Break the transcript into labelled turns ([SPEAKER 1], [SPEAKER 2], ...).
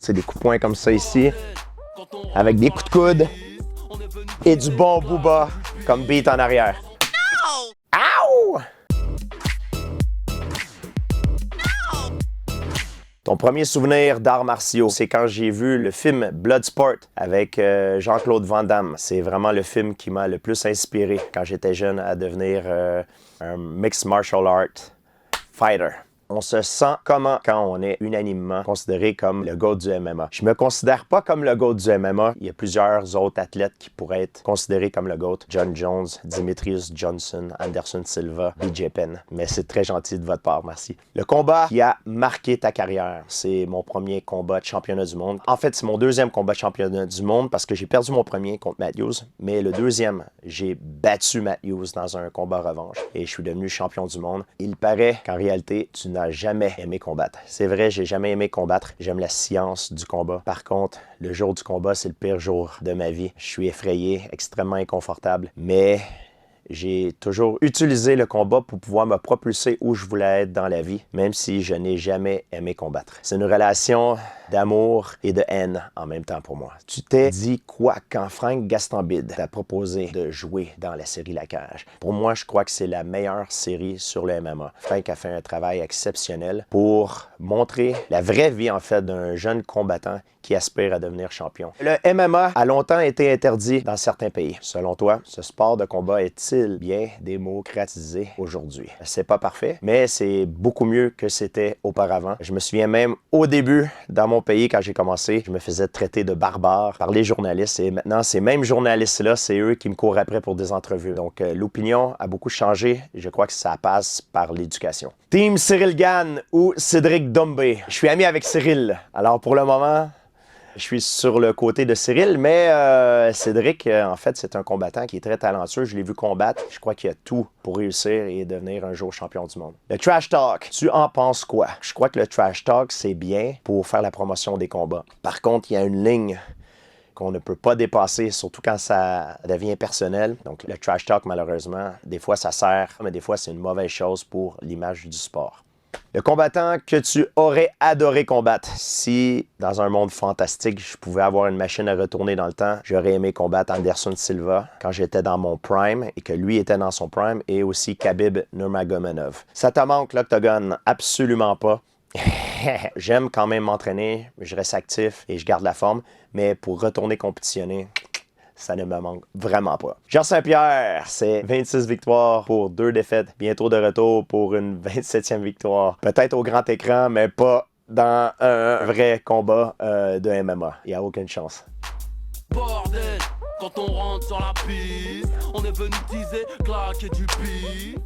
[SPEAKER 1] C'est des coups de poing comme ça ici, avec des coups de coude et du bon booba comme beat en arrière. Ow! Ton premier souvenir d'arts martiaux, c'est quand j'ai vu le film Bloodsport avec Jean-Claude Van Damme. C'est vraiment le film qui m'a le plus inspiré quand j'étais jeune à devenir un mixed martial art fighter. On se sent comment quand on est unanimement considéré comme le GOAT du MMA. Je me considère pas comme le GOAT du MMA. Il y a plusieurs autres athlètes qui pourraient être considérés comme le GOAT. John Jones, Demetrius Johnson, Anderson Silva, BJ Penn. Mais c'est très gentil de votre part, merci. Le combat qui a marqué ta carrière, c'est mon premier combat de championnat du monde. En fait, c'est mon deuxième combat de championnat du monde parce que j'ai perdu mon premier contre Matt Hughes. Mais le deuxième, j'ai battu Matt Hughes dans un combat revanche et je suis devenu champion du monde. Il paraît qu'en réalité, tu n'as jamais aimé combattre. C'est vrai, j'ai jamais aimé combattre. J'aime la science du combat. Par contre, le jour du combat, c'est le pire jour de ma vie. Je suis effrayé, extrêmement inconfortable, mais j'ai toujours utilisé le combat pour pouvoir me propulser où je voulais être dans la vie, même si je n'ai jamais aimé combattre. C'est une relation d'amour et de haine en même temps pour moi. Tu t'es dit quoi quand Frank Gastambide t'a proposé de jouer dans la série La Cage? Pour moi, je crois que c'est la meilleure série sur le MMA. Frank a fait un travail exceptionnel pour montrer la vraie vie, en fait, d'un jeune combattant qui aspire à devenir champion. Le MMA a longtemps été interdit dans certains pays. Selon toi, ce sport de combat est-il bien démocratisé aujourd'hui? C'est pas parfait, mais c'est beaucoup mieux que c'était auparavant. Je me souviens même au début, dans mon pays, quand j'ai commencé, je me faisais traiter de barbare par les journalistes et maintenant, ces mêmes journalistes-là, c'est eux qui me courent après pour des entrevues. Donc, l'opinion a beaucoup changé et je crois que ça passe par l'éducation. Team Cyril Gane ou Cédric Doumbé? Je suis ami avec Cyril. Alors, pour le moment, je suis sur le côté de Cyril, mais Cédric, en fait, c'est un combattant qui est très talentueux. Je l'ai vu combattre. Je crois qu'il a tout pour réussir et devenir un jour champion du monde. Le trash talk, tu en penses quoi? Je crois que le trash talk, c'est bien pour faire la promotion des combats. Par contre, il y a une ligne qu'on ne peut pas dépasser, surtout quand ça devient personnel. Donc, le trash talk, malheureusement, des fois, ça sert, mais des fois, c'est une mauvaise chose pour l'image du sport. Le combattant que tu aurais adoré combattre. Si, dans un monde fantastique, je pouvais avoir une machine à retourner dans le temps, j'aurais aimé combattre Anderson Silva quand j'étais dans mon prime et que lui était dans son prime, et aussi Khabib Nurmagomedov. Ça te manque l'octogone? Absolument pas. J'aime quand même m'entraîner, je reste actif et je garde la forme, mais pour retourner compétitionner, ça ne me manque vraiment pas. Georges Saint-Pierre, c'est 26 victoires pour 2 défaites. Bientôt de retour pour une 27e victoire. Peut-être au grand écran, mais pas dans un vrai combat de MMA. Il n'y a aucune chance.
[SPEAKER 2] Bordel, quand on rentre sur la piste, on est venu teaser, claquer du beat.